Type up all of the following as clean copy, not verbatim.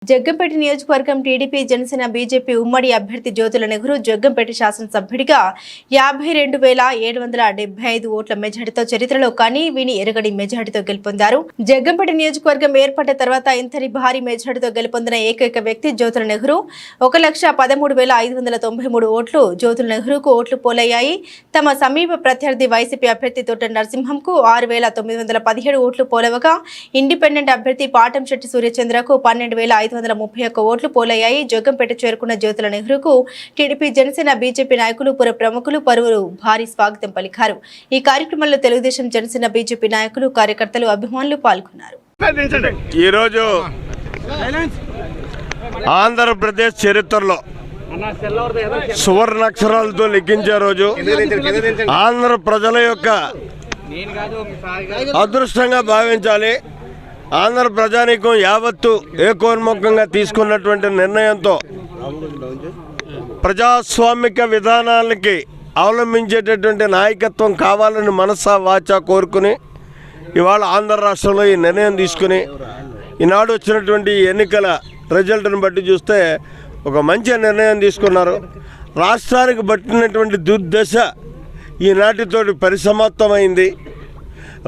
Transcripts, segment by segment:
జగ్గంపేట నియోజకవర్గం TDP Janasena BJP ఉమ్మడి అభ్యర్థి జ్యోతుల నెహ్రూ జగ్గంపేట శాసనసభ్యుడిగా 52,775 ఓట్ల మెజార్టీతో చరిత్రలో కానీ విని ఎరగని మెజార్టీతో గెలుపొందారు. జగ్గంపేట నియోజకవర్గం ఏర్పడిన తర్వాత ఇంతటి భారీ మెజార్టీతో గెలుపొందిన ఏకైక వ్యక్తి జ్యోతుల నెహ్రూ. 1,13,593 ఓట్లు జ్యోతుల నెహ్రూకు ఓట్లు పోలయ్యాయి. తమ సమీప ప్రత్యర్థి వైసీపీ అభ్యర్థి తోట నరసింహంకు 6,917 ఓట్లు పోలవగా ఇండిపెండెంట్ అభ్యర్థి పాటంశెట్టి సూర్యచంద్రకు 12,531 ఓట్లు పోలయ్యాయి. జగ్గంపేట చేరుకున్న జ్యోతుల నెహ్రూకు టీడీపీ జనసేన బీజేపీ నాయకులు పుర ప్రముఖులు పలువురు భారీ స్వాగతం పలికారు. ఈ కార్యక్రమంలో తెలుగుదేశం జనసేన బీజేపీ నాయకులు కార్యకర్తలు అభిమానులు పాల్గొన్నారు. ఈరోజు ఆంధ్రప్రదేశ్ చరిత్రలో సువర్ణాక్షరాలతో లిఖించే రోజు, ఆంధ్ర ప్రజల యొక్క అదృష్టంగా భావించాలి. ఆంధ్ర ప్రజానీకం యావత్తు ఏకోన్ముఖంగా తీసుకున్నటువంటి నిర్ణయంతో ప్రజాస్వామిక విధానాలకి అవలంబించేటటువంటి నాయకత్వం కావాలని మనసా వాచా కోరుకుని ఇవాళ ఆంధ్ర రాష్ట్రంలో ఈ నిర్ణయం తీసుకుని ఈనాడు వచ్చినటువంటి ఎన్నికల రిజల్ట్ని బట్టి చూస్తే ఒక మంచి నిర్ణయం తీసుకున్నారు. రాష్ట్రానికి పట్టినటువంటి దుర్దశ ఈనాటితోటి పరిసమాప్తమైంది.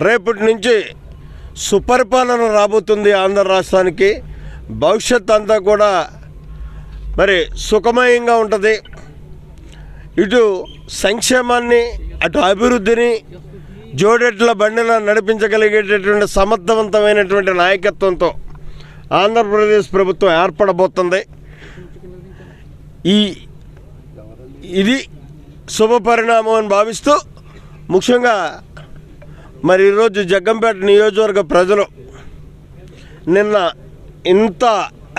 రేపటి నుంచి సుపరిపాలన రాబోతుంది ఆంధ్ర రాష్ట్రానికి. భవిష్యత్ అంతా కూడా మరి సుఖమయంగా ఉంటుంది. ఇటు సంక్షేమాన్ని అటు అభివృద్ధిని జోడెట్ల బండిలా నడిపించగలిగేటటువంటి సమర్థవంతమైనటువంటి నాయకత్వంతో ఆంధ్రప్రదేశ్ ప్రభుత్వం ఏర్పడబోతుంది. ఇది శుభ పరిణామం అని భావిస్తూ ముఖ్యంగా మరి ఈరోజు జగ్గంపేట నియోజకవర్గ ప్రజలు నిన్న ఇంత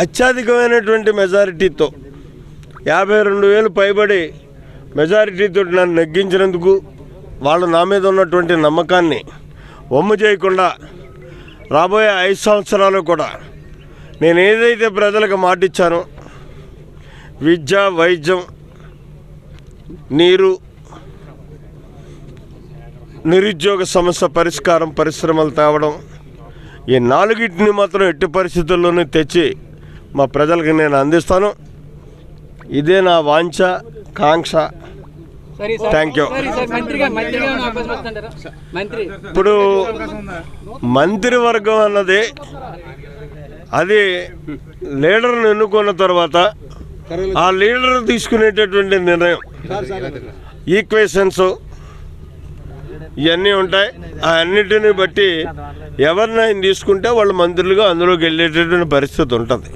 అత్యధికమైనటువంటి మెజారిటీతో 52,000 పైబడి మెజారిటీతో నన్ను నెగ్గించినందుకు వాళ్ళు నా మీద ఉన్నటువంటి నమ్మకాన్ని వమ్ము చేయకుండా రాబోయే 5 సంవత్సరాలు కూడా నేను ఏదైతే ప్రజలకు మాటిచ్చానో విద్య, వైద్యం, నీరు, నిరుద్యోగ సమస్య పరిష్కారం, పరిశ్రమలు తేవడం, ఈ 4టిని మాత్రం ఎట్టి పరిస్థితుల్లోనూ తెచ్చి మా ప్రజలకు నేను అందిస్తాను. ఇదే నా వాంఛ, కాంక్ష. Thank you. ఇప్పుడు మంత్రివర్గం అన్నది అది లీడర్ను ఎన్నుకున్న తర్వాత ఆ లీడర్ తీసుకునేటటువంటి నిర్ణయం, ఈక్వేషన్స్ ఇవన్నీ ఉంటాయి. ఆ అన్నిటిని బట్టి ఎవరినైనా తీసుకుంటే వాళ్ళు మంత్రులుగా అందులోకి వెళ్ళేటటువంటి పరిస్థితి ఉంటుంది.